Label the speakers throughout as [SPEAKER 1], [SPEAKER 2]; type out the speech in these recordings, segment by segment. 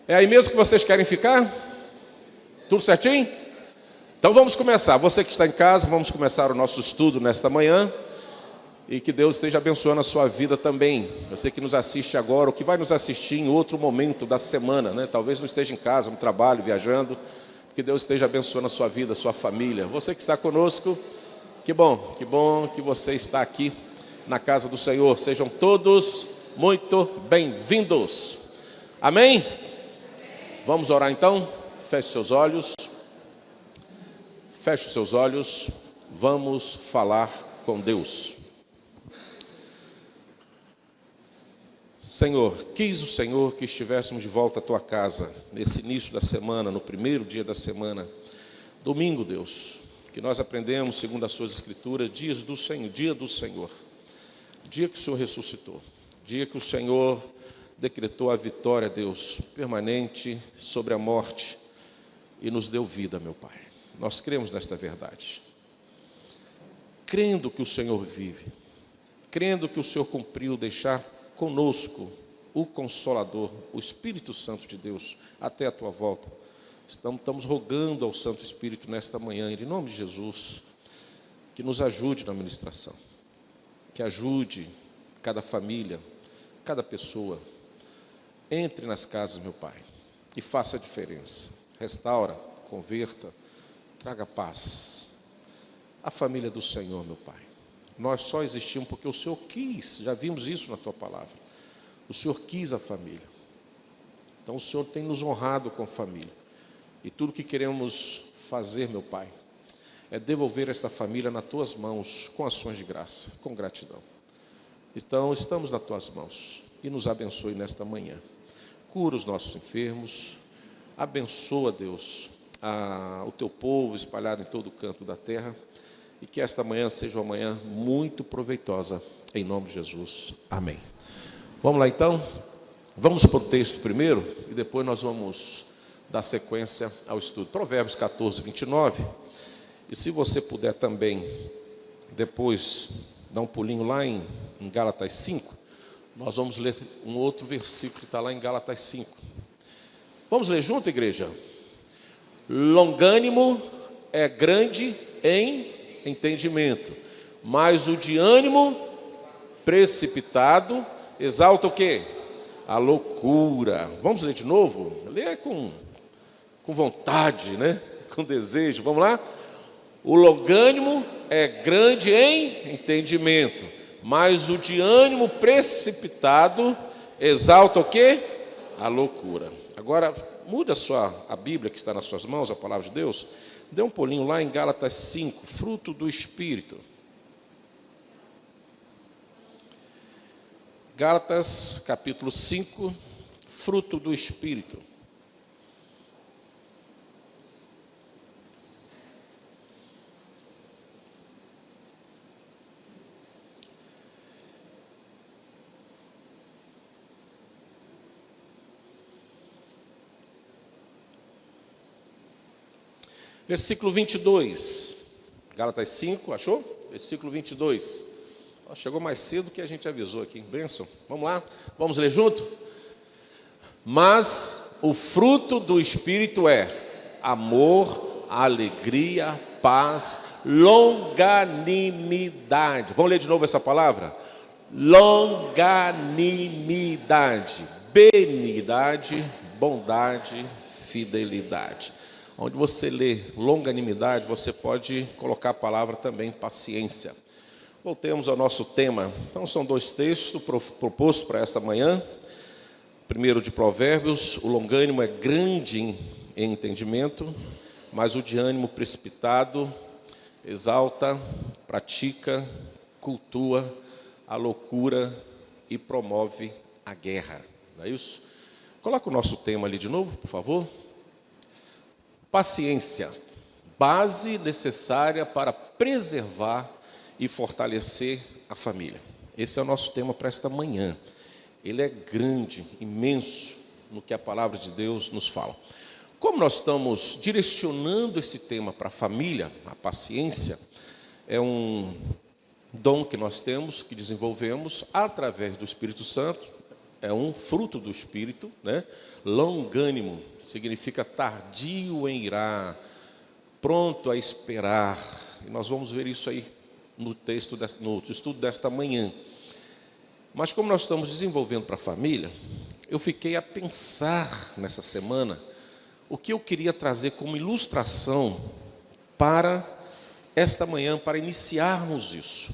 [SPEAKER 1] É aí mesmo que vocês querem ficar? Tudo certinho? Então vamos começar. Você que está em casa, vamos começar o nosso estudo nesta manhã. E que Deus esteja abençoando a sua vida também. Você que nos assiste agora, ou que vai nos assistir em outro momento da semana, né? Talvez não esteja em casa, no trabalho, viajando. Que Deus esteja abençoando a sua vida, a sua família. Você que está conosco, que bom que você está aqui na casa do Senhor. Sejam todos muito bem-vindos. Amém? Vamos orar então? Feche seus olhos. Feche os seus olhos. Vamos falar com Deus. Senhor, quis o Senhor que estivéssemos de volta à Tua casa, nesse início da semana, no primeiro dia da semana, domingo, Deus, que nós aprendemos, segundo as Suas Escrituras, dia do Senhor, dia que o Senhor ressuscitou, dia que o Senhor decretou a vitória, Deus, permanente sobre a morte e nos deu vida, meu Pai. Nós cremos nesta verdade, crendo que o Senhor vive, crendo que o Senhor cumpriu deixar conosco o Consolador, o Espírito Santo de Deus, até a Tua volta. Estamos rogando ao Santo Espírito nesta manhã, em nome de Jesus, que nos ajude na ministração, que ajude cada família, cada pessoa. Entre nas casas, meu Pai, e faça a diferença. Restaura, converta, traga paz. A família do Senhor, meu Pai. Nós só existimos porque o Senhor quis, já vimos isso na Tua palavra. O Senhor quis a família. Então o Senhor tem nos honrado com família. E tudo que queremos fazer, meu Pai, é devolver esta família nas Tuas mãos, com ações de graça, com gratidão. Então estamos nas Tuas mãos e nos abençoe nesta manhã. Cura os nossos enfermos, abençoa, Deus, o Teu povo espalhado em todo o canto da terra. E que esta manhã seja uma manhã muito proveitosa, em nome de Jesus. Amém. Vamos lá então? Vamos para o texto primeiro, e depois nós vamos dar sequência ao estudo. Provérbios 14, 29. E se você puder também, depois, dar um pulinho lá em Gálatas 5, nós vamos ler um outro versículo que está lá em Gálatas 5. Vamos ler junto, igreja? Longânimo é grande em entendimento, mas o de ânimo precipitado exalta o quê? A loucura. Vamos ler de novo? Lê com vontade, né? Com desejo. Vamos lá? O longânimo é grande em entendimento, mas o de ânimo precipitado exalta o quê? A loucura. Agora, muda a Bíblia que está nas suas mãos, a palavra de Deus. Dê um pulinho lá em Gálatas 5, fruto do Espírito. Gálatas, capítulo 5, fruto do Espírito. Versículo 22, Gálatas 5, achou? Versículo 22. Chegou mais cedo que a gente avisou aqui, bênção. Vamos lá, vamos ler junto? Mas o fruto do Espírito é amor, alegria, paz, longanimidade. Vamos ler de novo essa palavra? Longanimidade, benignidade, bondade, fidelidade. Onde você lê longanimidade, você pode colocar a palavra também paciência. Voltemos ao nosso tema. Então são dois textos propostos para esta manhã. Primeiro de Provérbios, o longânimo é grande em entendimento, mas o de ânimo precipitado exalta, pratica, cultua a loucura e promove a guerra. Não é isso? Coloca o nosso tema ali de novo, por favor. Paciência, base necessária para preservar e fortalecer a família. Esse é o nosso tema para esta manhã. Ele é grande, imenso, no que a palavra de Deus nos fala. Como nós estamos direcionando esse tema para a família, a paciência, é um dom que nós temos, que desenvolvemos através do Espírito Santo, é um fruto do Espírito, né? Longânimo significa tardio em irar, pronto a esperar. E nós vamos ver isso aí no texto, no estudo desta manhã. Mas como nós estamos desenvolvendo para a família, eu fiquei a pensar nessa semana o que eu queria trazer como ilustração para esta manhã, para iniciarmos isso.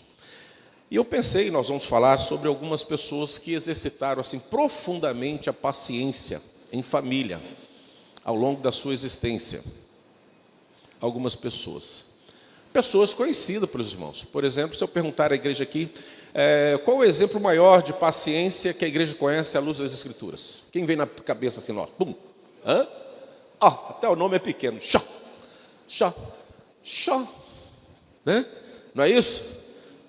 [SPEAKER 1] E eu pensei, nós vamos falar sobre algumas pessoas que exercitaram assim profundamente a paciência em família, ao longo da sua existência. Algumas pessoas conhecidas pelos irmãos. Por exemplo, se eu perguntar à igreja aqui, qual o exemplo maior de paciência que a igreja conhece à luz das Escrituras? Quem vem na cabeça assim, ó, bum, hã? Até o nome é pequeno, Jó, né? Não é isso?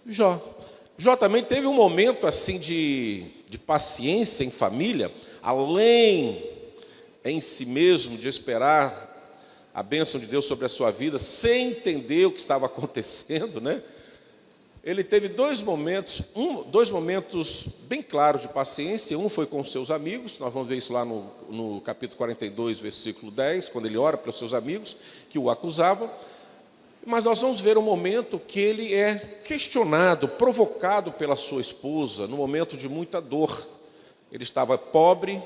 [SPEAKER 1] Jó também teve um momento assim de paciência em família, além em si mesmo de esperar a bênção de Deus sobre a sua vida, sem entender o que estava acontecendo, né? Ele teve dois momentos bem claros de paciência. Um foi com os seus amigos, nós vamos ver isso lá no capítulo 42, versículo 10, quando ele ora para os seus amigos que o acusavam. Mas nós vamos ver um momento que ele é questionado, provocado pela sua esposa, no momento de muita dor. Ele estava pobre,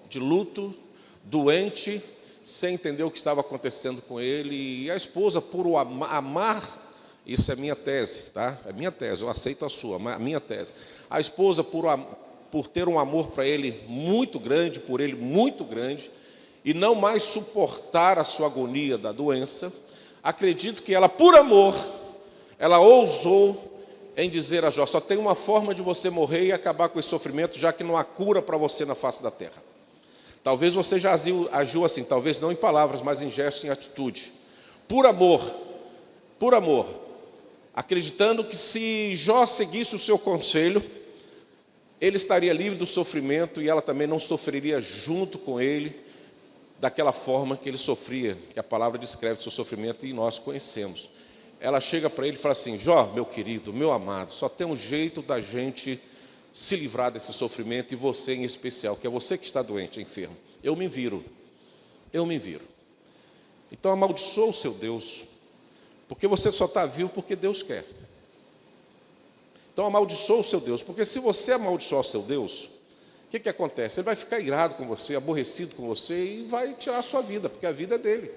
[SPEAKER 1] de luto, doente, sem entender o que estava acontecendo com ele. E a esposa, por o amar, isso é minha tese, tá? É minha tese, eu aceito a sua, a minha tese. A esposa, por ter um amor para ele muito grande, por ele muito grande, e não mais suportar a sua agonia da doença, acredito que ela, por amor, ela ousou em dizer a Jó: só tem uma forma de você morrer e acabar com esse sofrimento, já que não há cura para você na face da terra. Talvez você já agiu assim, talvez não em palavras, mas em gesto e em atitude. Por amor, acreditando que se Jó seguisse o seu conselho, ele estaria livre do sofrimento e ela também não sofreria junto com ele, daquela forma que ele sofria, que a palavra descreve o seu sofrimento e nós conhecemos. Ela chega para ele e fala assim: Jó, meu querido, meu amado, só tem um jeito da gente se livrar desse sofrimento, e você em especial, que é você que está doente, enfermo. Eu me viro. Então amaldiçoa o seu Deus, porque você só está vivo porque Deus quer. Então amaldiçoa o seu Deus, porque se você amaldiçoar o seu Deus, o que acontece? Ele vai ficar irado com você, aborrecido com você e vai tirar a sua vida, porque a vida é dele.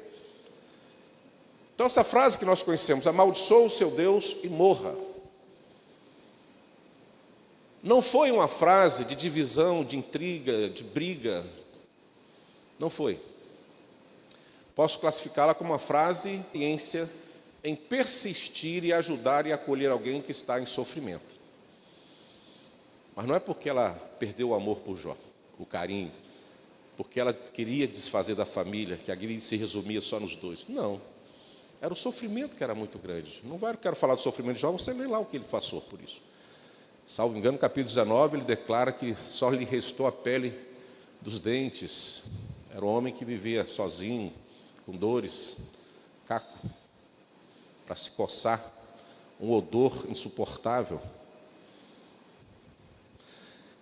[SPEAKER 1] Então essa frase que nós conhecemos, amaldiçoa o seu Deus e morra, não foi uma frase de divisão, de intriga, de briga. Não foi. Posso classificá-la como uma frase de ciência em persistir e ajudar e acolher alguém que está em sofrimento. Mas não é porque ela perdeu o amor por Jó, o carinho, porque ela queria desfazer da família, que a vida se resumia só nos dois. Não. Era o sofrimento que era muito grande. Não quero falar do sofrimento de Jó, você lê lá o que ele passou por isso. Salvo engano, no capítulo 19, ele declara que só lhe restou a pele dos dentes. Era um homem que vivia sozinho, com dores, caco, para se coçar, um odor insuportável.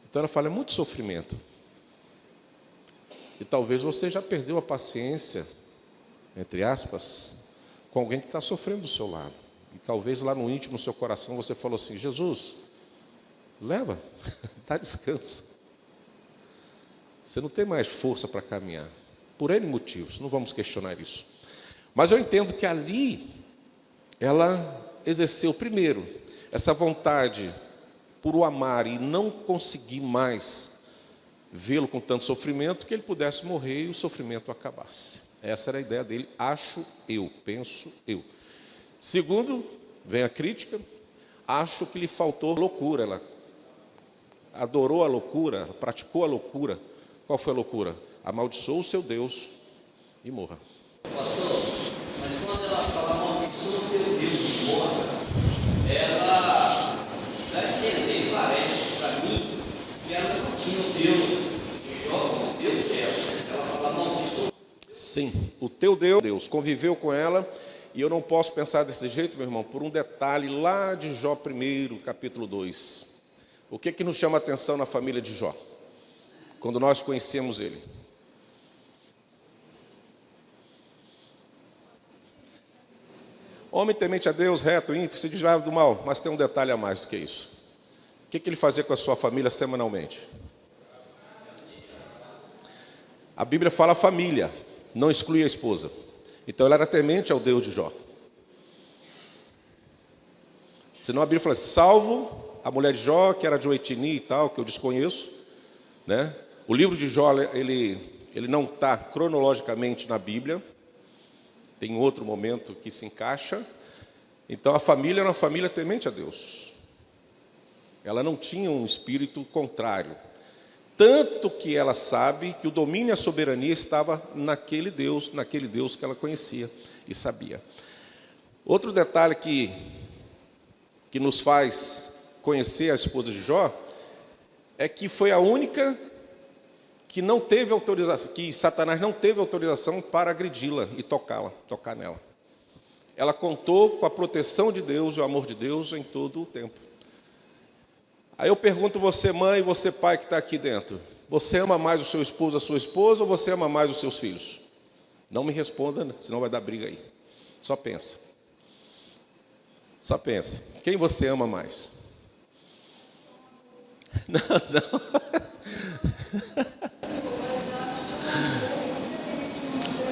[SPEAKER 1] Então ela fala, é muito sofrimento. E talvez você já perdeu a paciência, entre aspas, com alguém que está sofrendo do seu lado. E talvez lá no íntimo, no seu coração, você falou assim: Jesus, leva, dá descanso. Você não tem mais força para caminhar, por N motivos, não vamos questionar isso. Mas eu entendo que ali, ela exerceu, primeiro, essa vontade por o amar e não conseguir mais vê-lo com tanto sofrimento, que ele pudesse morrer e o sofrimento acabasse. Essa era a ideia dele, acho eu, penso eu. Segundo, vem a crítica, acho que lhe faltou loucura, ela adorou a loucura, praticou a loucura. Qual foi a loucura? Amaldiçoou o seu Deus e morra.
[SPEAKER 2] Pastor, mas quando ela fala amaldiçoa o teu Deus e morra, ela dá a entender, parece para mim, que ela não tinha o Deus de Jó como Deus dela. Ela fala amaldiçoa.
[SPEAKER 1] Sim, o teu Deus conviveu com ela, e eu não posso pensar desse jeito, meu irmão, por um detalhe lá de Jó 1, capítulo 2. O que nos chama a atenção na família de Jó? quando nós conhecemos Ele. Homem temente a Deus, reto, íntegro, se desviava do mal, mas tem um detalhe a mais do que isso. O que ele fazia com a sua família semanalmente? A Bíblia fala família, não exclui a esposa. Então ele era temente ao Deus de Jó. Senão a Bíblia fala assim, salvo a mulher de Jó, que era de uma etnia e tal, que eu desconheço, né? O livro de Jó, ele não está cronologicamente na Bíblia, tem outro momento que se encaixa. Então a família era uma família temente a Deus. Ela não tinha um espírito contrário. Tanto que ela sabe que o domínio e a soberania estava naquele Deus que ela conhecia e sabia. Outro detalhe que nos faz conhecer a esposa de Jó é que foi a única que não teve autorização, que Satanás não teve autorização para agredi-la e tocar nela. Ela contou com a proteção de Deus e o amor de Deus em todo o tempo. Aí eu pergunto você, mãe, e você, pai, que está aqui dentro, você ama mais o seu esposo, a sua esposa, ou você ama mais os seus filhos? Não me responda, senão vai dar briga aí. Só pensa. Só pensa. Quem você ama mais? Não.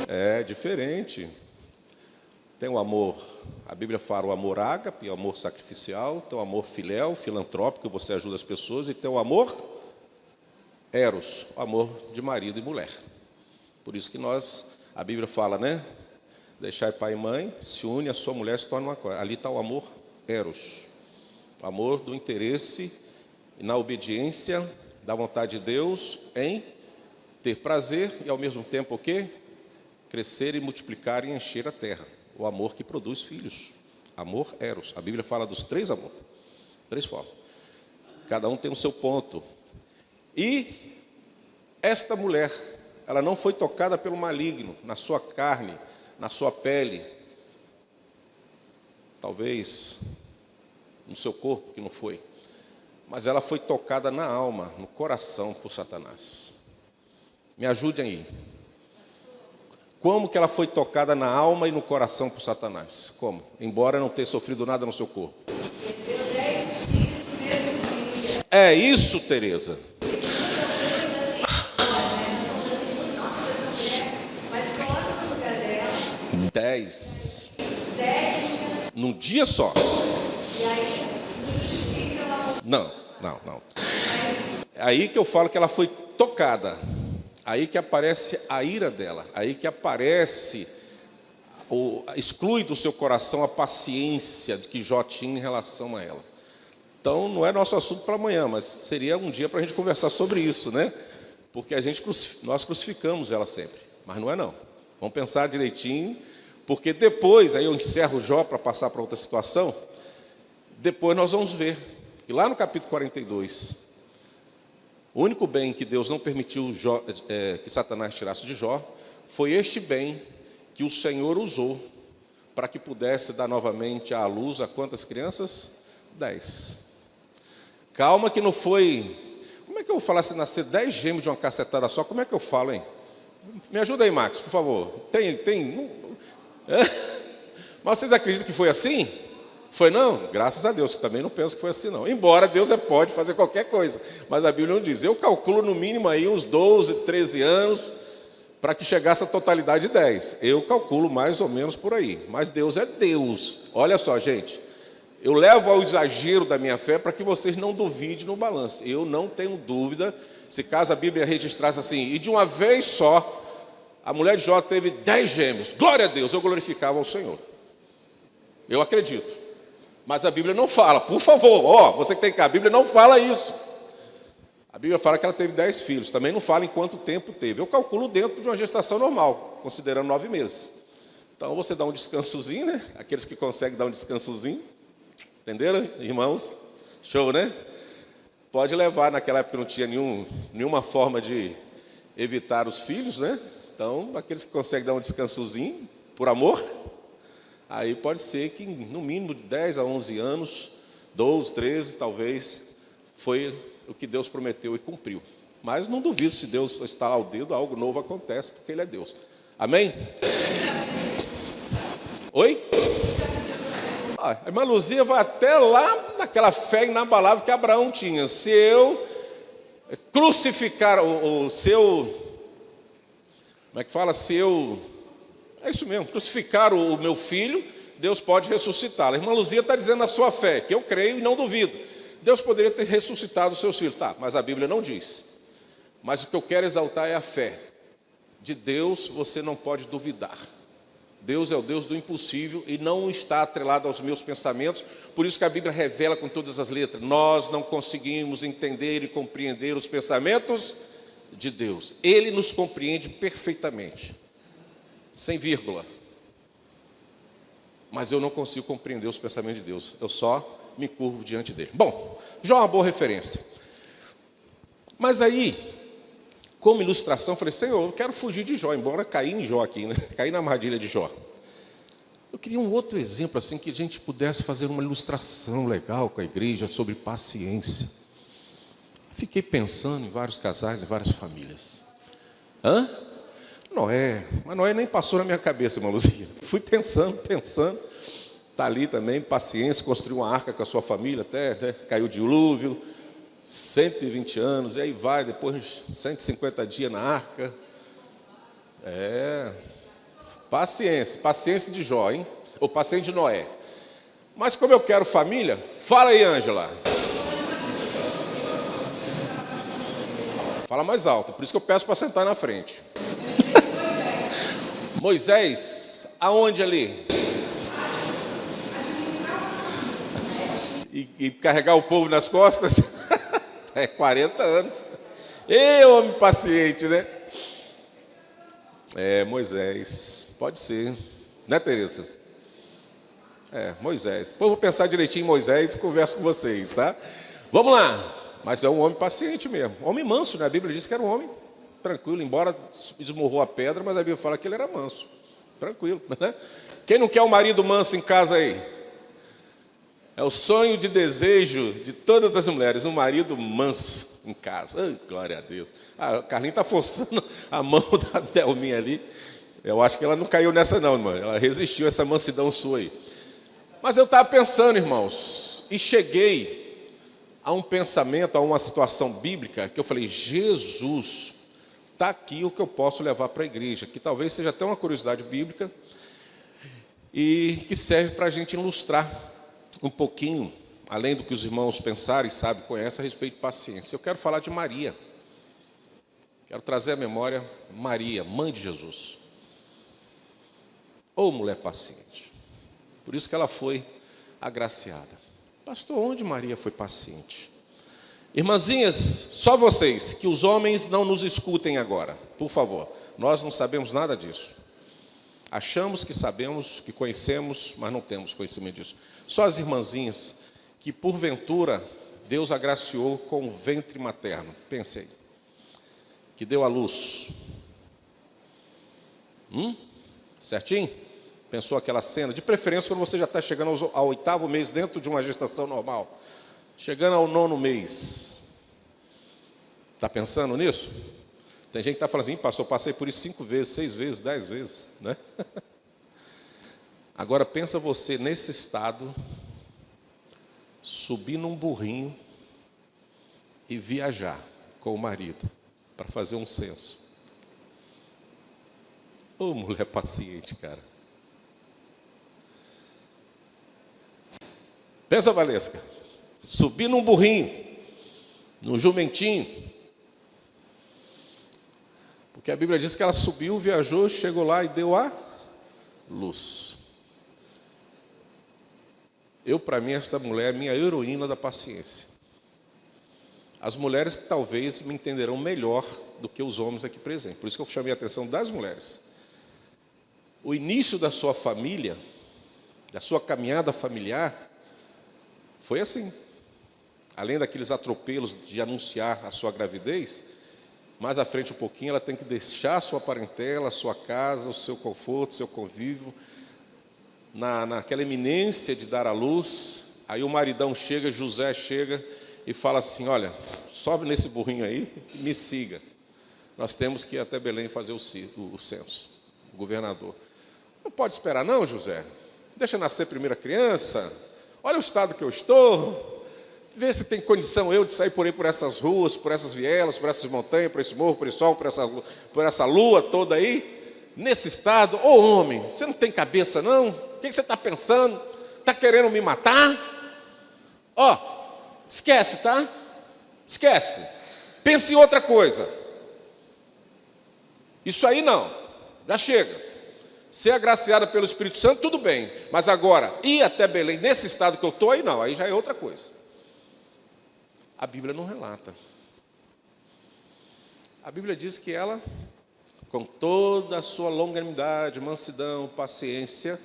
[SPEAKER 1] É diferente. Tem o amor, a Bíblia fala o amor ágape, o amor sacrificial, tem o amor filéu, filantrópico, você ajuda as pessoas, e tem o amor eros, o amor de marido e mulher. Por isso que a Bíblia fala, né? Deixai pai e mãe, se une a sua mulher, se torna uma coisa. Ali está o amor eros, o amor do interesse e na obediência da vontade de Deus em ter prazer e ao mesmo tempo o quê? Crescer e multiplicar e encher a terra. O amor que produz filhos. Amor eros. A Bíblia fala dos 3 amores. 3 formas. Cada um tem o seu ponto. E esta mulher, ela não foi tocada pelo maligno, na sua carne, na sua pele. Talvez no seu corpo, que não foi. Mas ela foi tocada na alma, no coração, por Satanás. Me ajudem aí. Como que ela foi tocada na alma e no coração por Satanás? Como? Embora não tenha sofrido nada no seu corpo.
[SPEAKER 3] Perdeu 10 filhos no mesmo dia.
[SPEAKER 1] É isso, Tereza.
[SPEAKER 3] Nossa, essa mulher, mas coloca no lugar dela.
[SPEAKER 1] 10.
[SPEAKER 3] 10
[SPEAKER 1] Num dia só.
[SPEAKER 3] e aí não justifica ela.
[SPEAKER 1] Não. Aí que eu falo que ela foi tocada. Aí que aparece a ira dela, aí que aparece, exclui do seu coração a paciência que Jó tinha em relação a ela. Então, não é nosso assunto para amanhã, mas seria um dia para a gente conversar sobre isso, né? Porque nós crucificamos ela sempre, mas não é não. Vamos pensar direitinho, porque depois, aí eu encerro Jó para passar para outra situação, depois nós vamos ver, que lá no capítulo 42... O único bem que Deus não permitiu que Satanás tirasse de Jó foi este bem que o Senhor usou para que pudesse dar novamente à luz a quantas crianças? 10. Calma que não foi... Como é que eu vou falar se nascer 10 gêmeos de uma cacetada só? Como é que eu falo, hein? Me ajuda aí, Max, por favor. Tem... Mas vocês acreditam que foi assim? Foi não? Graças a Deus, que também não penso que foi assim não. Embora Deus pode fazer qualquer coisa, mas a Bíblia não diz. Eu calculo no mínimo aí uns 12, 13 anos para que chegasse a totalidade de 10. Eu calculo mais ou menos por aí. Mas Deus é Deus. Olha só, gente. Eu levo ao exagero da minha fé para que vocês não duvidem no balanço. Eu não tenho dúvida, se caso a Bíblia registrasse assim, e de uma vez só, a mulher de Jó teve 10 gêmeos. Glória a Deus, eu glorificava ao Senhor. Eu acredito. Mas a Bíblia não fala, por favor, você que tem cá, a Bíblia não fala isso. A Bíblia fala que ela teve 10 filhos, também não fala em quanto tempo teve. Eu calculo dentro de uma gestação normal, considerando 9 meses. Então você dá um descansozinho, né? Aqueles que conseguem dar um descansozinho, entenderam, irmãos? Show, né? Pode levar, naquela época não tinha nenhuma forma de evitar os filhos, né? Então, aqueles que conseguem dar um descansozinho, por amor... Aí pode ser que no mínimo de 10 a 11 anos, 12, 13 talvez, foi o que Deus prometeu e cumpriu. Mas não duvido, se Deus estalar o dedo, algo novo acontece, porque Ele é Deus. Amém? Oi? A irmã Luzia vai até lá naquela fé inabalável que Abraão tinha. Se eu crucificar o seu... Como é que fala? Se eu... É isso mesmo, crucificar o meu filho, Deus pode ressuscitá-lo. A irmã Luzia está dizendo a sua fé, que eu creio e não duvido. Deus poderia ter ressuscitado os seus filhos. Tá, mas a Bíblia não diz. Mas o que eu quero exaltar é a fé. De Deus você não pode duvidar. Deus é o Deus do impossível e não está atrelado aos meus pensamentos. Por isso que a Bíblia revela com todas as letras. Nós não conseguimos entender e compreender os pensamentos de Deus. Ele nos compreende perfeitamente. Sem vírgula. Mas eu não consigo compreender os pensamentos de Deus. Eu só me curvo diante dele. Bom, Jó é uma boa referência. Mas aí, como ilustração, eu falei, Senhor, eu quero fugir de Jó, embora caí em Jó aqui, né? Caí na armadilha de Jó. Eu queria um outro exemplo, assim, que a gente pudesse fazer uma ilustração legal com a igreja sobre paciência. Fiquei pensando em vários casais, em várias famílias. Noé. Mas Noé nem passou na minha cabeça, irmã Luzia. Fui pensando. Está ali também, paciência, construiu uma arca com a sua família até, né? Caiu o dilúvio, 120 anos, e aí vai, depois 150 dias na arca. Paciência de Jó, hein? Ou paciência de Noé. Mas como eu quero família, fala aí, Ângela. Fala mais alto, por isso que eu peço para sentar na frente. Moisés, aonde ali? E carregar o povo nas costas? 40 anos. Homem paciente, né? Moisés, pode ser. Né, Tereza? Moisés. Depois eu vou pensar direitinho em Moisés e converso com vocês, tá? Vamos lá. Mas é um homem paciente mesmo. Homem manso, né? A Bíblia diz que era um homem tranquilo, embora esmurrou a pedra, mas a Bíblia fala que ele era manso. Tranquilo, né? Quem não quer um marido manso em casa aí? É o sonho de desejo de todas as mulheres, um marido manso em casa. Ai, glória a Deus. A Carlinha está forçando a mão da Delminha ali. Eu acho que ela não caiu nessa não, irmã. Ela resistiu a essa mansidão sua aí. Mas eu estava pensando, irmãos, e cheguei a um pensamento, a uma situação bíblica, que eu falei, Jesus, está aqui o que eu posso levar para a igreja, que talvez seja até uma curiosidade bíblica, e que serve para a gente ilustrar um pouquinho, além do que os irmãos pensarem e sabem, conhecem a respeito de paciência. Eu quero falar de Maria. Quero trazer à memória Maria, mãe de Jesus. Mulher paciente. Por isso que ela foi agraciada. Pastor, onde Maria foi paciente? Irmãzinhas, só vocês, que os homens não nos escutem agora, por favor. Nós não sabemos nada disso. Achamos que sabemos, que conhecemos, mas não temos conhecimento disso. Só as irmãzinhas que, porventura, Deus agraciou com o ventre materno. Pense aí. Que deu à luz. Certinho? Pensou aquela cena? De preferência quando você já está chegando ao 8º mês dentro de uma gestação normal. Chegando ao 9º mês. Está pensando nisso? Tem gente que está falando assim, pastor, passei por isso 5 vezes, 6 vezes, 10 vezes, né? Agora pensa você nesse estado, subir num burrinho e viajar com o marido para fazer um censo. Mulher paciente, cara. Pensa, Valesca, subir num burrinho, num jumentinho. Porque a Bíblia diz que ela subiu, viajou, chegou lá e deu a luz. Para mim, esta mulher é minha heroína da paciência. As mulheres que talvez me entenderão melhor do que os homens aqui presentes. Por isso que eu chamei a atenção das mulheres. O início da sua família, da sua caminhada familiar, foi assim. Além daqueles atropelos de anunciar a sua gravidez, mais à frente um pouquinho, ela tem que deixar a sua parentela, a sua casa, o seu conforto, o seu convívio, naquela eminência de dar à luz. Aí o maridão chega, José chega, e fala assim: olha, sobe nesse burrinho aí e me siga. Nós temos que ir até Belém fazer o censo, o governador. Não pode esperar não, José. Deixa nascer primeiro a criança. Olha o estado que eu estou. Vê se tem condição eu de sair por aí, por essas ruas, por essas vielas, por essas montanhas, por esse morro, por esse sol, por essa lua toda aí. Nesse estado, ô homem, você não tem cabeça não? O que você está pensando? Está querendo me matar? Ó, esquece, tá? Esquece. Pense em outra coisa. Isso aí não, já chega. Ser agraciada pelo Espírito Santo, tudo bem. Mas agora, ir até Belém, nesse estado que eu estou, aí não, aí já é outra coisa. A Bíblia não relata. A Bíblia diz que ela, com toda a sua longanimidade, mansidão, paciência,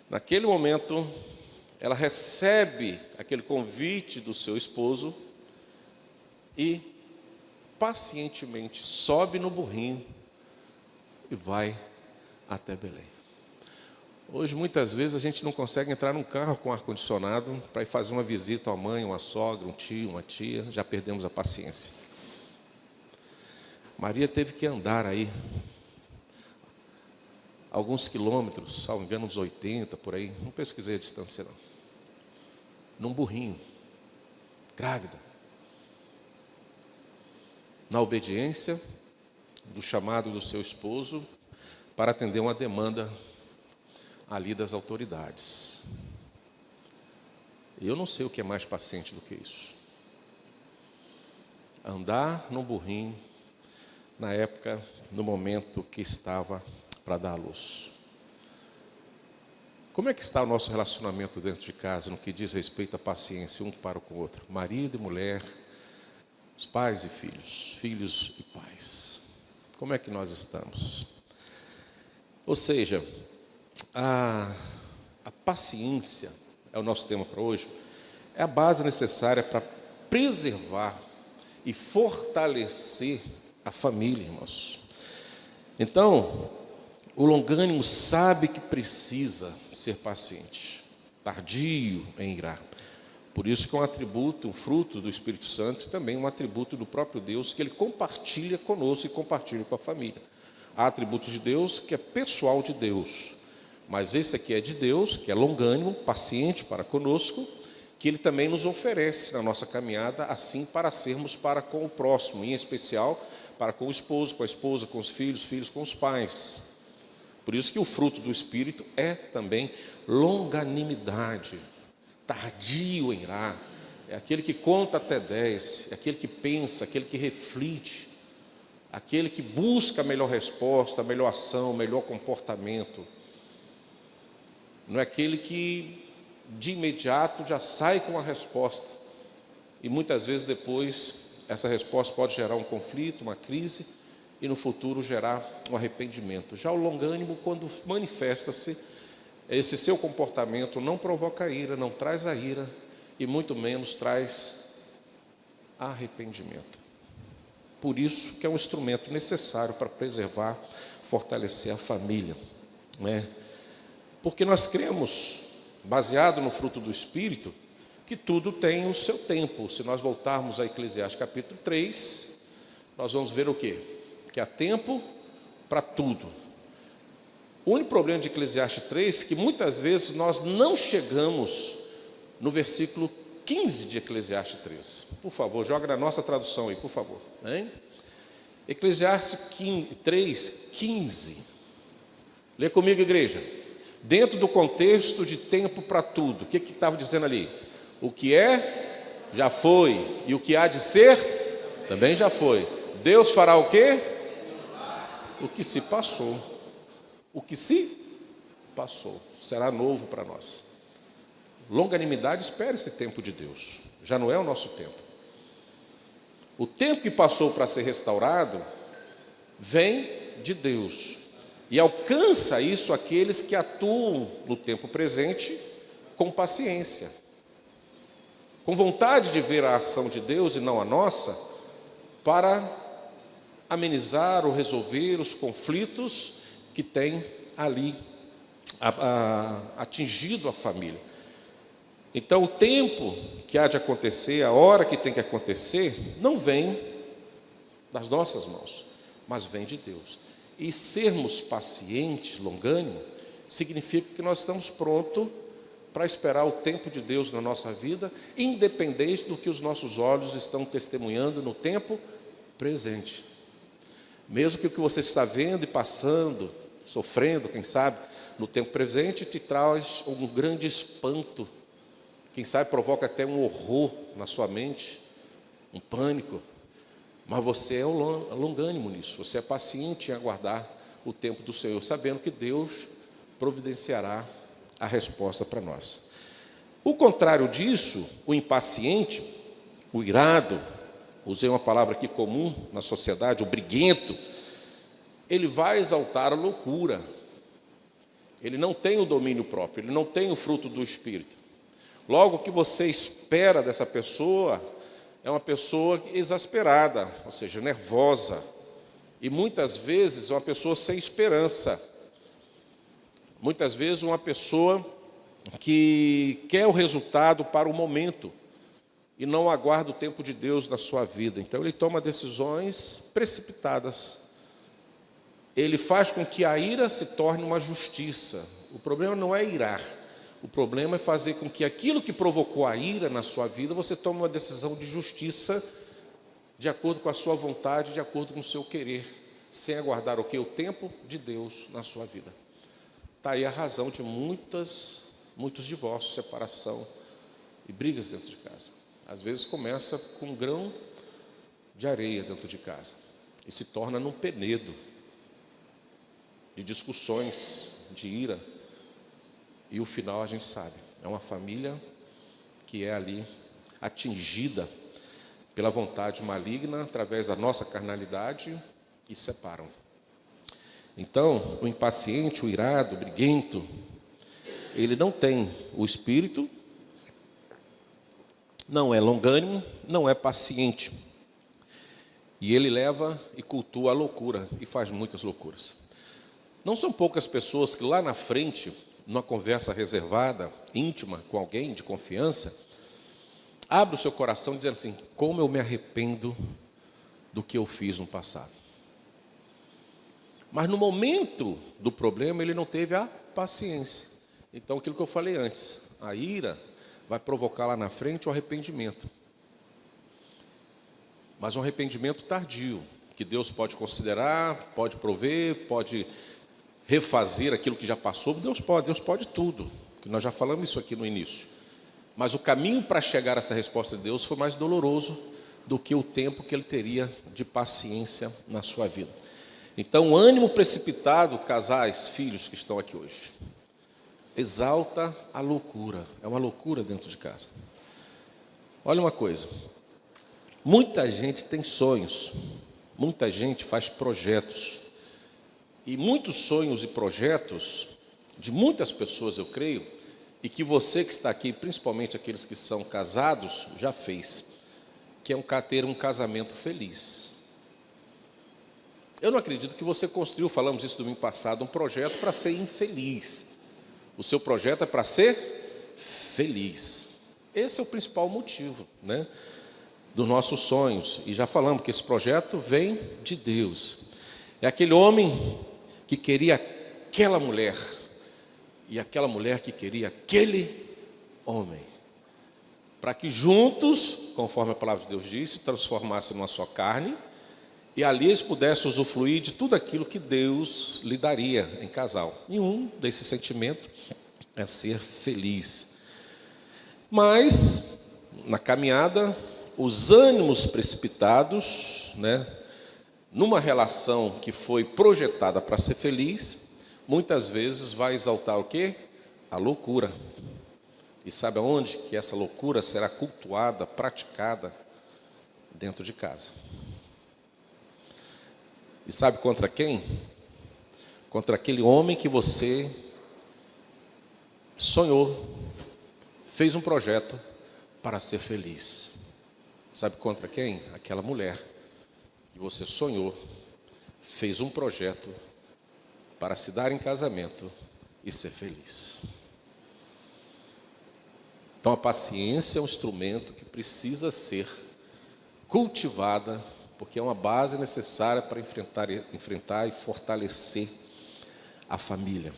[SPEAKER 1] naquele momento, ela recebe aquele convite do seu esposo e pacientemente sobe no burrinho e vai até Belém. Hoje, muitas vezes, a gente não consegue entrar num carro com ar-condicionado para ir fazer uma visita a uma mãe, uma sogra, um tio, uma tia, já perdemos a paciência. Maria teve que andar aí alguns quilômetros, salvo engano, uns 80, por aí, não pesquisei a distância não, num burrinho, grávida, na obediência do chamado do seu esposo para atender uma demanda ali das autoridades. Eu não sei o que é mais paciente do que isso. Andar num burrinho, na época, no momento que estava para dar à luz. Como é que está o nosso relacionamento dentro de casa, no que diz respeito à paciência um para com o outro? Marido e mulher, os pais e filhos, filhos e pais. Como é que nós estamos? Ou seja, a paciência, é o nosso tema para hoje, é a base necessária para preservar e fortalecer a família, irmãos. Então, o longânimo sabe que precisa ser paciente, tardio em irar. Por isso que é um atributo, um fruto do Espírito Santo, e também um atributo do próprio Deus, que Ele compartilha conosco e compartilha com a família. Há atributos de Deus que é pessoal de Deus, mas esse aqui é de Deus, que é longânimo, paciente para conosco, que Ele também nos oferece na nossa caminhada, assim para sermos para com o próximo, em especial para com o esposo, com a esposa, com os filhos, filhos com os pais. Por isso que o fruto do Espírito é também longanimidade, tardio em irar, é aquele que conta até 10, é aquele que pensa, aquele que reflete, aquele que busca a melhor resposta, a melhor ação, o melhor comportamento. Não é aquele que de imediato já sai com a resposta. E muitas vezes depois essa resposta pode gerar um conflito, uma crise, e no futuro gerar um arrependimento. Já o longânimo, quando manifesta-se, esse seu comportamento não provoca ira, não traz a ira, e muito menos traz arrependimento. Por isso que é um instrumento necessário para preservar, fortalecer a família, né? Porque nós cremos, baseado no fruto do Espírito, que tudo tem o seu tempo. Se nós voltarmos a Eclesiastes capítulo 3, nós vamos ver o quê? Que há tempo para tudo. O único problema de Eclesiastes 3 é que muitas vezes nós não chegamos no versículo 15 de Eclesiastes 3. Por favor, joga na nossa tradução aí, por favor. Hein? Eclesiastes 3, 15. Lê comigo, igreja. Dentro do contexto de tempo para tudo, o que estava dizendo ali? O que é, já foi, e o que há de ser, também já foi. Deus fará o quê? O que se passou. O que se passou será novo para nós. Longanimidade, espera esse tempo de Deus. Já não é o nosso tempo. O tempo que passou para ser restaurado vem de Deus. E alcança isso aqueles que atuam no tempo presente com paciência, com vontade de ver a ação de Deus e não a nossa, para amenizar ou resolver os conflitos que tem ali atingido a família. Então, o tempo que há de acontecer, a hora que tem que acontecer, não vem das nossas mãos, mas vem de Deus. E sermos pacientes, longânimos, significa que nós estamos prontos para esperar o tempo de Deus na nossa vida, independente do que os nossos olhos estão testemunhando no tempo presente. Mesmo que o que você está vendo e passando, sofrendo, quem sabe, no tempo presente, te traz um grande espanto. Quem sabe provoca até um horror na sua mente, um pânico. Mas você é longânimo nisso, você é paciente em aguardar o tempo do Senhor, sabendo que Deus providenciará a resposta para nós. O contrário disso, o impaciente, o irado, usei uma palavra aqui comum na sociedade, o briguento, ele vai exaltar a loucura. Ele não tem o domínio próprio, ele não tem o fruto do Espírito. Logo, o que você espera dessa pessoa é uma pessoa exasperada, ou seja, nervosa, e muitas vezes uma pessoa sem esperança. Muitas vezes uma pessoa que quer o resultado para o momento e não aguarda o tempo de Deus na sua vida. Então ele toma decisões precipitadas. Ele faz com que a ira se torne uma justiça. O problema não é irar. O problema é fazer com que aquilo que provocou a ira na sua vida, você tome uma decisão de justiça de acordo com a sua vontade, de acordo com o seu querer, sem aguardar o que? O tempo de Deus na sua vida. Está aí a razão de muitos divórcios, separação e brigas dentro de casa. Às vezes começa com um grão de areia dentro de casa e se torna num penedo de discussões, de ira. E o final a gente sabe, é uma família que é ali atingida pela vontade maligna, através da nossa carnalidade, e separam. Então, o impaciente, o irado, o briguento, ele não tem o espírito, não é longânimo, não é paciente. E ele leva e cultua a loucura, e faz muitas loucuras. Não são poucas pessoas que lá na frente, numa conversa reservada, íntima, com alguém de confiança, abre o seu coração dizendo assim: como eu me arrependo do que eu fiz no passado. Mas no momento do problema ele não teve a paciência. Então aquilo que eu falei antes, a ira vai provocar lá na frente o arrependimento. Mas um arrependimento tardio, que Deus pode considerar, pode prover, pode refazer aquilo que já passou. Deus pode tudo, que nós já falamos isso aqui no início. Mas o caminho para chegar a essa resposta de Deus foi mais doloroso do que o tempo que ele teria de paciência na sua vida. Então, o ânimo precipitado, casais, filhos que estão aqui hoje, exalta a loucura. É uma loucura dentro de casa. Olha uma coisa, muita gente tem sonhos, muita gente faz projetos. E muitos sonhos e projetos de muitas pessoas, eu creio, e que você que está aqui, principalmente aqueles que são casados, já fez, que é ter um casamento feliz. Eu não acredito que você construiu, falamos isso domingo passado, um projeto para ser infeliz. O seu projeto é para ser feliz. Esse é o principal motivo, né, dos nossos sonhos. E já falamos que esse projeto vem de Deus. É aquele homem que queria aquela mulher, e aquela mulher que queria aquele homem, para que juntos, conforme a palavra de Deus diz, se transformassem numa só carne, e ali eles pudessem usufruir de tudo aquilo que Deus lhe daria em casal. E um desses sentimentos é ser feliz. Mas, na caminhada, os ânimos precipitados, né, numa relação que foi projetada para ser feliz, muitas vezes vai exaltar o quê? A loucura. E sabe aonde que essa loucura será cultuada, praticada? Dentro de casa. E sabe contra quem? Contra aquele homem que você sonhou, fez um projeto para ser feliz. Sabe contra quem? Aquela mulher que você sonhou, fez um projeto para se dar em casamento e ser feliz. Então a paciência é um instrumento que precisa ser cultivada, porque é uma base necessária para enfrentar e fortalecer a família.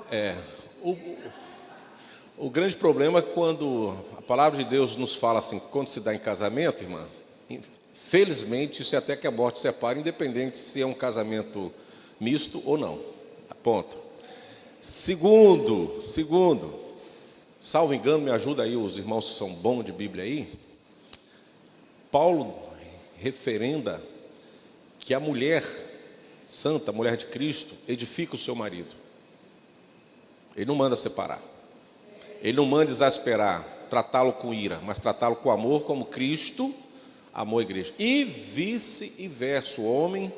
[SPEAKER 1] É. O grande problema é quando a palavra de Deus nos fala assim, quando se dá em casamento, irmã, felizmente isso é até que a morte separa, independente se é um casamento misto ou não. Ponto. Segundo, salvo engano, me ajuda aí os irmãos que são bons de Bíblia aí, Paulo referenda que a mulher santa, a mulher de Cristo, edifica o seu marido. Ele não manda separar. Ele não manda exasperar, tratá-lo com ira, mas tratá-lo com amor, como Cristo amou a igreja. E vice-versa, o homem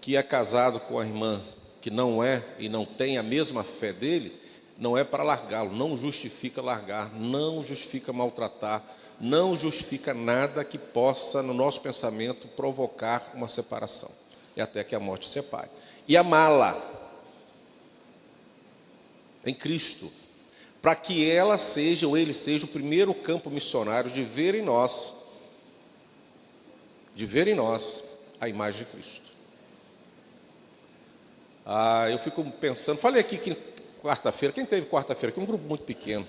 [SPEAKER 1] que é casado com a irmã, que não é e não tem a mesma fé dele, não é para largá-lo, não justifica largar, não justifica maltratar, não justifica nada que possa, no nosso pensamento, provocar uma separação. E até que a morte separe. E amá-la em Cristo, para que ela seja, ou ele seja, o primeiro campo missionário de ver em nós a imagem de Cristo. Eu fico pensando, falei aqui que quarta-feira, quem teve quarta-feira aqui? Um grupo muito pequeno.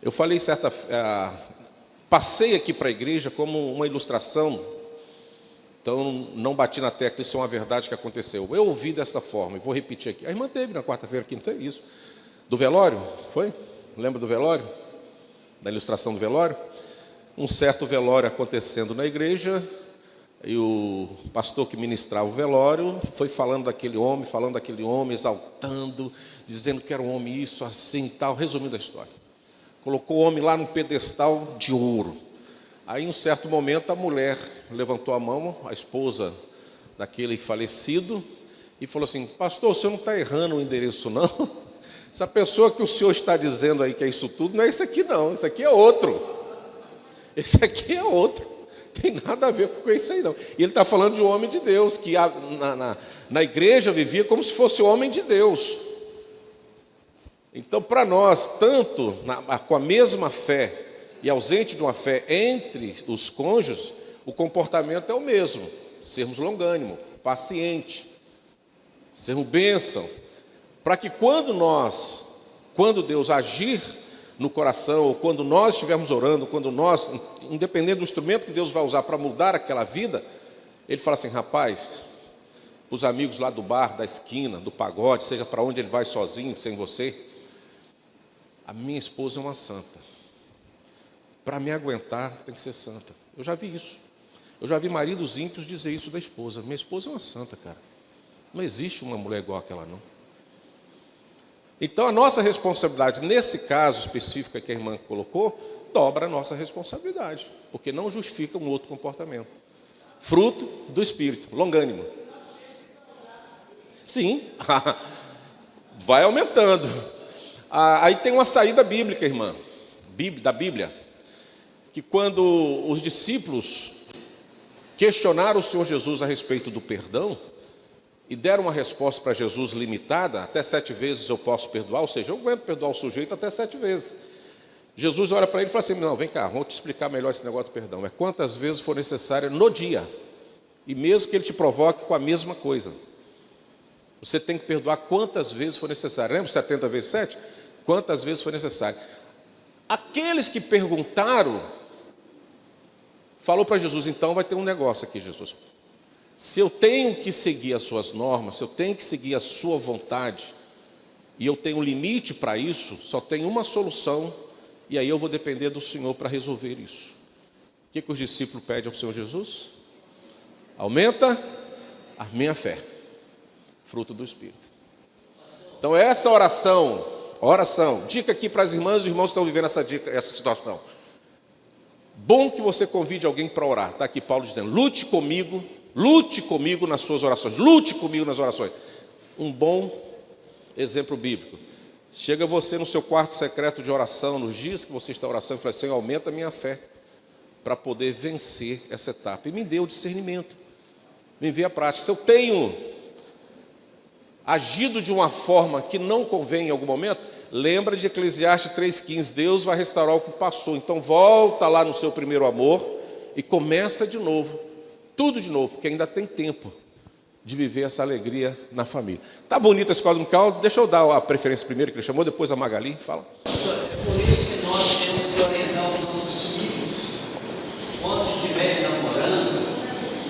[SPEAKER 1] Eu falei passei aqui para a igreja como uma ilustração, então não bati na tecla, isso é uma verdade que aconteceu. Eu ouvi dessa forma, e vou repetir aqui. A irmã teve na quarta-feira aqui, não teve isso? Do velório, foi? Lembra do velório? Da ilustração do velório? Um certo velório acontecendo na igreja, e o pastor que ministrava o velório foi falando daquele homem, exaltando, dizendo que era um homem isso, assim e tal, resumindo a história. Colocou o homem lá num pedestal de ouro. Aí, em um certo momento, a mulher levantou a mão, a esposa daquele falecido, e falou assim: pastor, o senhor não está errando o endereço, não? Essa pessoa que o senhor está dizendo aí que é isso tudo, não é esse aqui não, esse aqui é outro. Esse aqui é outro. Tem nada a ver com isso aí não. E ele está falando de um homem de Deus, que na igreja vivia como se fosse o homem de Deus. Então, para nós, tanto com a mesma fé e ausente de uma fé entre os cônjuges, o comportamento é o mesmo. Sermos longânimo, paciente, sermos bênção. Para que quando Deus agir no coração, ou quando nós estivermos orando, independente do instrumento que Deus vai usar para mudar aquela vida, Ele fala assim: rapaz, para os amigos lá do bar, da esquina, do pagode, seja para onde ele vai sozinho, sem você, a minha esposa é uma santa. Para me aguentar, tem que ser santa. Eu já vi isso. Eu já vi maridos ímpios dizer isso da esposa: minha esposa é uma santa, cara. Não existe uma mulher igual aquela, não. Então, a nossa responsabilidade, nesse caso específico que a irmã colocou, dobra a nossa responsabilidade, porque não justifica um outro comportamento. Fruto do Espírito, longânimo. Sim, vai aumentando. Aí tem uma saída bíblica, irmã, da Bíblia, que quando os discípulos questionaram o Senhor Jesus a respeito do perdão, e deram uma resposta para Jesus limitada, até 7 vezes eu posso perdoar, ou seja, eu aguento perdoar o sujeito até 7 vezes. Jesus olha para ele e fala assim, não, vem cá, vamos te explicar melhor esse negócio do perdão. É quantas vezes for necessário no dia, e mesmo que ele te provoque com a mesma coisa. Você tem que perdoar quantas vezes for necessário. Lembra 70 vezes 7? Quantas vezes for necessário. Aqueles que perguntaram, falou para Jesus, então vai ter um negócio aqui, Jesus. Se eu tenho que seguir as suas normas, se eu tenho que seguir a sua vontade, e eu tenho um limite para isso, só tem uma solução, e aí eu vou depender do Senhor para resolver isso. O que os discípulos pedem ao Senhor Jesus? Aumenta a minha fé, fruto do Espírito. Então essa oração, dica aqui para as irmãs e os irmãos que estão vivendo essa situação. Bom que você convide alguém para orar. Está aqui Paulo dizendo, lute comigo nas suas orações, lute comigo nas orações. Um bom exemplo bíblico. Chega você no seu quarto secreto de oração, nos dias que você está orando, e fala, Senhor, aumenta a minha fé, para poder vencer essa etapa. E me dê o discernimento, me envia a prática. Se eu tenho agido de uma forma que não convém em algum momento, lembra de Eclesiastes 3,15, Deus vai restaurar o que passou. Então volta lá no seu primeiro amor e começa de novo, tudo de novo, porque ainda tem tempo de viver essa alegria na família. Tá bonita a escola dominical, deixa eu dar a preferência primeiro, que ele chamou, depois a Magali, fala.
[SPEAKER 2] É por isso que nós temos que orientar os nossos filhos, quando estiverem namorando,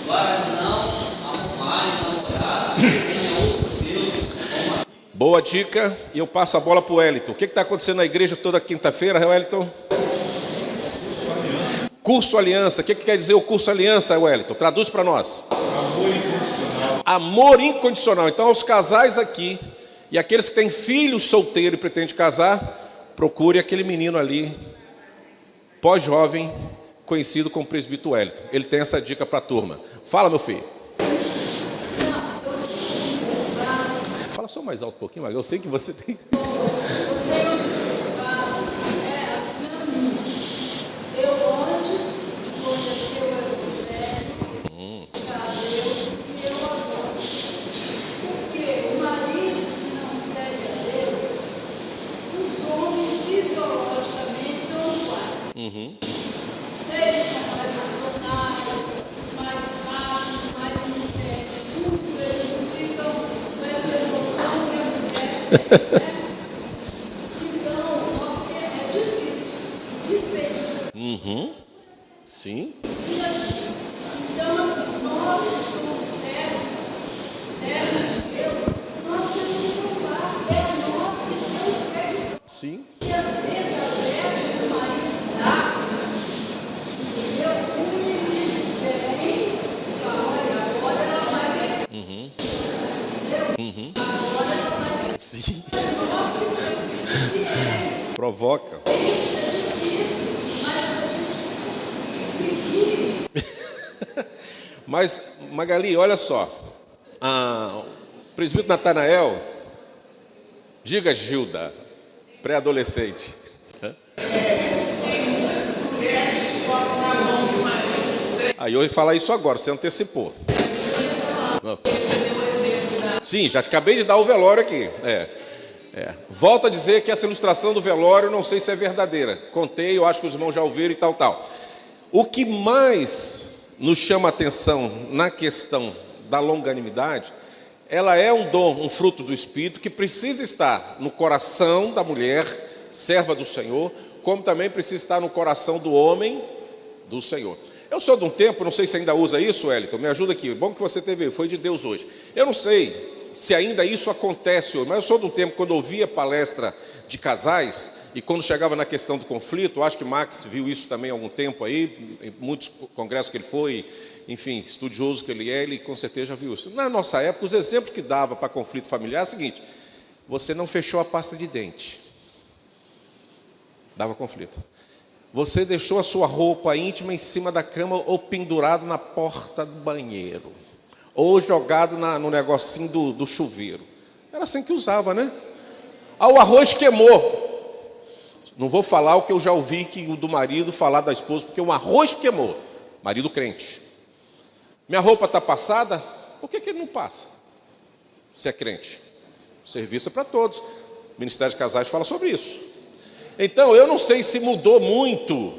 [SPEAKER 2] para não arrumarem namorados que tenham outros deuses.
[SPEAKER 1] Boa dica, e eu passo a bola para o Wellington. O que está acontecendo na igreja toda quinta-feira, Wellington? Curso Aliança. O que quer dizer o curso Aliança, Wellington? Traduz para nós.
[SPEAKER 4] Amor incondicional.
[SPEAKER 1] Amor incondicional. Então, aos casais aqui, e aqueles que têm filhos solteiros e pretendem casar, procure aquele menino ali, pós-jovem, conhecido como presbítero Wellington. Ele tem essa dica para a turma. Fala, meu filho. Fala só mais alto um pouquinho, mas eu sei que você tem...
[SPEAKER 3] Eles são mais racionais, mais rápidos, mais super, eles não ficam com essa emoção que a mulher, né? Então, nós é difícil, respeito.
[SPEAKER 1] Sim.
[SPEAKER 3] Então, assim, nós que somos servos de Deus, nós temos que provar, é nós que Deus quer.
[SPEAKER 1] Sim.
[SPEAKER 3] E às vezes a brecha do marido dá, entendeu? O inimigo vem e fala, olha, agora ela vai ver. Entendeu? Agora ela vai ver.
[SPEAKER 1] Sim.
[SPEAKER 3] Nós temos que ser fiéis.
[SPEAKER 1] Provoca.
[SPEAKER 3] Mas a gente seguir.
[SPEAKER 1] Mas, Magali, olha só. O presbítero Natanael, diga Gilda, pré-adolescente. Aí eu ia falar isso agora, você antecipou. Sim, já acabei de dar o velório aqui. Volto a dizer que essa ilustração do velório, não sei se é verdadeira. Contei, eu acho que os irmãos já ouviram e tal. O que mais nos chama a atenção na questão da longanimidade, ela é um dom, um fruto do Espírito, que precisa estar no coração da mulher, serva do Senhor, como também precisa estar no coração do homem do Senhor. Eu sou de um tempo, não sei se ainda usa isso, Wellington, me ajuda aqui, bom que você teve, foi de Deus hoje. Eu não sei se ainda isso acontece hoje, mas eu sou de um tempo, quando eu ouvia palestra de casais, e quando chegava na questão do conflito, acho que Max viu isso também há algum tempo aí, em muitos congressos que ele foi, enfim, estudioso que ele com certeza já viu isso. Na nossa época, os exemplos que dava para conflito familiar é o seguinte: você não fechou a pasta de dente, dava conflito. Você deixou a sua roupa íntima em cima da cama ou pendurado na porta do banheiro, ou jogado no negocinho do chuveiro. Era assim que usava, né? O arroz queimou. Não vou falar o que eu já ouvi do marido falar da esposa, porque o arroz queimou. Marido crente. Minha roupa está passada? Por que ele não passa? se é crente. Serviço é para todos. O Ministério de Casais fala sobre isso. Então, eu não sei se mudou muito.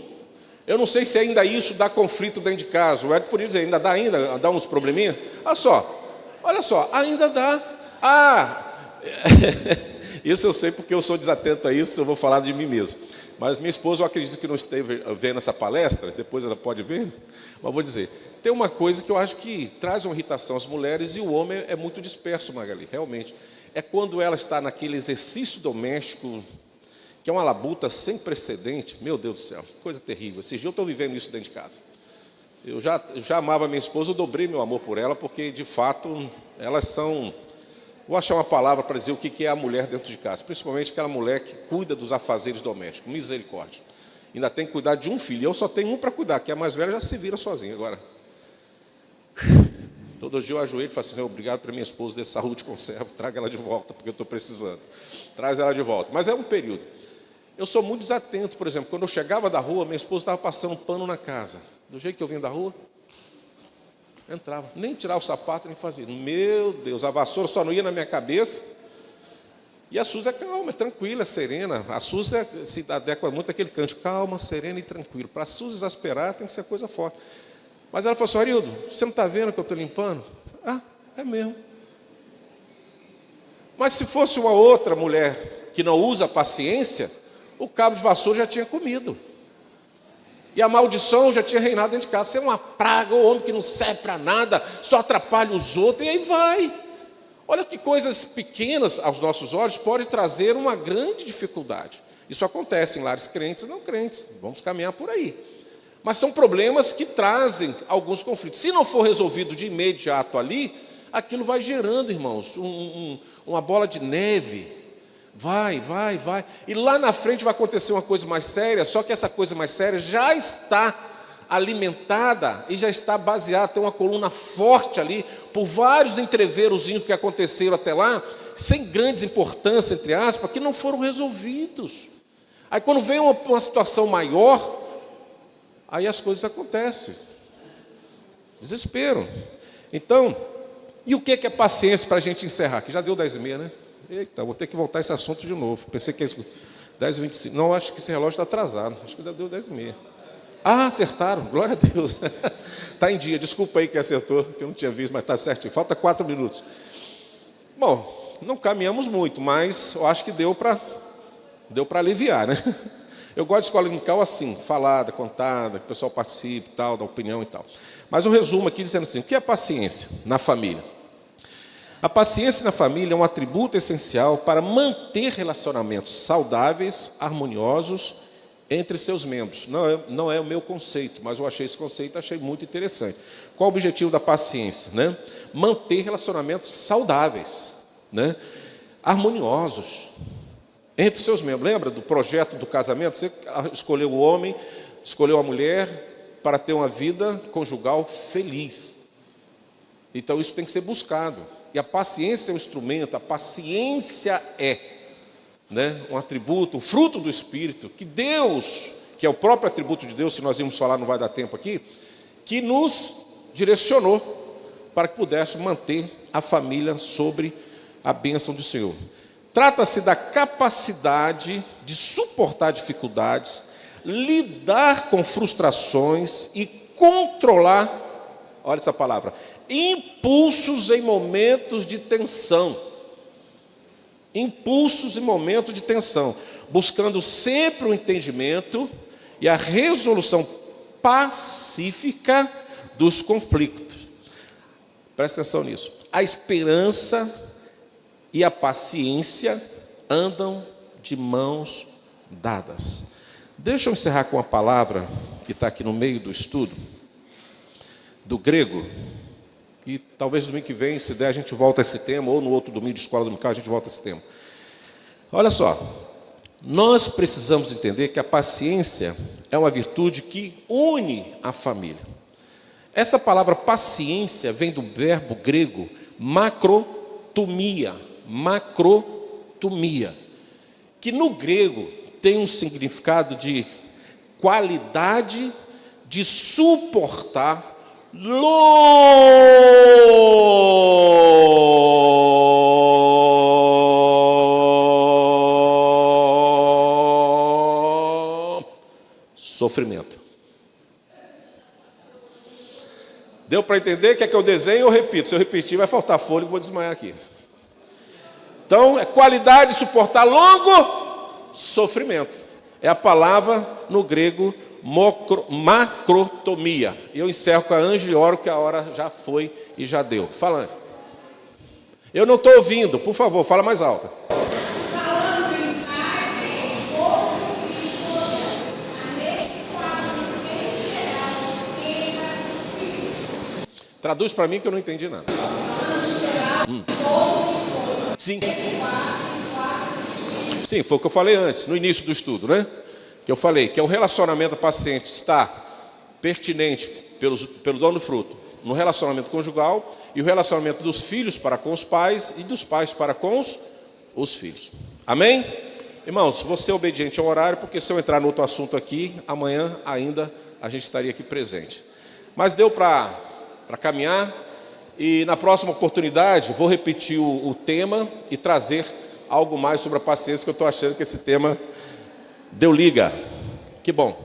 [SPEAKER 1] Eu não sei se ainda isso dá conflito dentro de casa. O Ed podia dizer, ainda dá uns probleminha? Olha só, ainda dá. Isso eu sei porque eu sou desatento a isso, eu vou falar de mim mesmo. Mas minha esposa, eu acredito que não esteve vendo essa palestra, depois ela pode ver, mas vou dizer, tem uma coisa que eu acho que traz uma irritação às mulheres, e o homem é muito disperso, Magali, realmente. É quando ela está naquele exercício doméstico, que é uma labuta sem precedente. Meu Deus do céu, coisa terrível. Esses dias eu estou vivendo isso dentro de casa. Eu já amava minha esposa, eu dobrei meu amor por ela, porque, de fato, elas são... Vou achar uma palavra para dizer o que é a mulher dentro de casa, principalmente aquela mulher que cuida dos afazeres domésticos. Misericórdia. Ainda tem que cuidar de um filho. Eu só tenho um para cuidar, que é a mais velha, já se vira sozinha agora. Todo dia eu ajoelho e falo assim, obrigado para minha esposa, dê saúde, conserva, traga ela de volta, porque eu estou precisando. Traz ela de volta. Mas é um período. Eu sou muito desatento, por exemplo, quando eu chegava da rua, minha esposa estava passando pano na casa. Do jeito que eu vim da rua, entrava, nem tirava o sapato, nem fazia. Meu Deus, a vassoura só não ia na minha cabeça. E a Suzy é calma, é tranquila, é serena. A Suzy se adequa muito àquele canto, calma, serena e tranquila. Para a Suzy exasperar, tem que ser coisa forte. Mas ela falou assim, Arildo, você não está vendo que eu estou limpando? É mesmo. Mas se fosse uma outra mulher que não usa paciência, o cabo de vassoura já tinha comido. E a maldição já tinha reinado dentro de casa. Você é uma praga, o homem que não serve para nada, só atrapalha os outros, e aí vai. Olha que coisas pequenas aos nossos olhos podem trazer uma grande dificuldade. Isso acontece em lares crentes e não crentes. Vamos caminhar por aí. Mas são problemas que trazem alguns conflitos. Se não for resolvido de imediato ali, aquilo vai gerando, irmãos, uma bola de neve. Vai. E lá na frente vai acontecer uma coisa mais séria, só que essa coisa mais séria já está alimentada e já está baseada, tem uma coluna forte ali, por vários entreverozinhos que aconteceram até lá, sem grandes importância, entre aspas, que não foram resolvidos. Aí quando vem uma situação maior, aí as coisas acontecem. Desespero. Então, e o que é paciência para a gente encerrar? Que já deu 10h30, né? Eita, vou ter que voltar a esse assunto de novo. Pensei que é 10h25. Não, acho que esse relógio está atrasado. Acho que já deu 10h30. Acertaram. Glória a Deus. Está em dia. Desculpa aí que acertou, que eu não tinha visto, mas está certinho. Falta 4 minutos. Bom, não caminhamos muito, mas eu acho que deu para aliviar, né? Eu gosto de escola dominical assim, falada, contada, que o pessoal participe, tal, da opinião e tal. Mas um resumo aqui dizendo assim, o que é paciência na família? A paciência na família é um atributo essencial para manter relacionamentos saudáveis, harmoniosos entre seus membros. Não é o meu conceito, mas eu achei esse conceito, achei muito interessante. Qual o objetivo da paciência? Né? Manter relacionamentos saudáveis, né? Harmoniosos entre seus membros. Lembra do projeto do casamento? Você escolheu o homem, escolheu a mulher para ter uma vida conjugal feliz. Então isso tem que ser buscado. E a paciência é um instrumento, a paciência é, né, um atributo, um fruto do Espírito, que Deus, que é o próprio atributo de Deus, se nós irmos falar, não vai dar tempo aqui, que nos direcionou para que pudéssemos manter a família sobre a bênção do Senhor. Trata-se da capacidade de suportar dificuldades, lidar com frustrações e controlar, olha essa palavra, impulsos em momentos de tensão. Impulsos em momentos de tensão, buscando sempre o entendimento e a resolução pacífica dos conflitos. Presta atenção nisso. A esperança e a paciência andam de mãos dadas. Deixa eu encerrar com uma palavra que está aqui no meio do estudo, do grego, e talvez no domingo que vem, se der, a gente volta a esse tema, ou no outro domingo de escola dominical, a gente volta a esse tema. Olha só, nós precisamos entender que a paciência é uma virtude que une a família. Essa palavra paciência vem do verbo grego macrotumia, que no grego tem um significado de qualidade de suportar sofrimento. Deu para entender? Quer que eu desenhe ou repito? Se eu repetir, vai faltar fôlego, vou desmaiar aqui. Então, é qualidade de suportar longo sofrimento. É a palavra no grego macrotomia. Eu encerro com a Ângela e oro que a hora já foi e já deu. Fala. Eu não estou ouvindo, por favor, fala mais alto. Traduz para mim que eu não entendi nada. Sim. Sim, foi o que eu falei antes, no início do estudo, né? Que eu falei que o relacionamento do paciente está pertinente pelo dono do fruto no relacionamento conjugal e o relacionamento dos filhos para com os pais e dos pais para com os filhos. Amém? Irmãos, vou ser obediente ao horário, porque se eu entrar no outro assunto aqui, amanhã ainda a gente estaria aqui presente. Mas deu para caminhar e na próxima oportunidade vou repetir o tema e trazer algo mais sobre a paciência, que eu estou achando que esse tema deu liga. Que bom.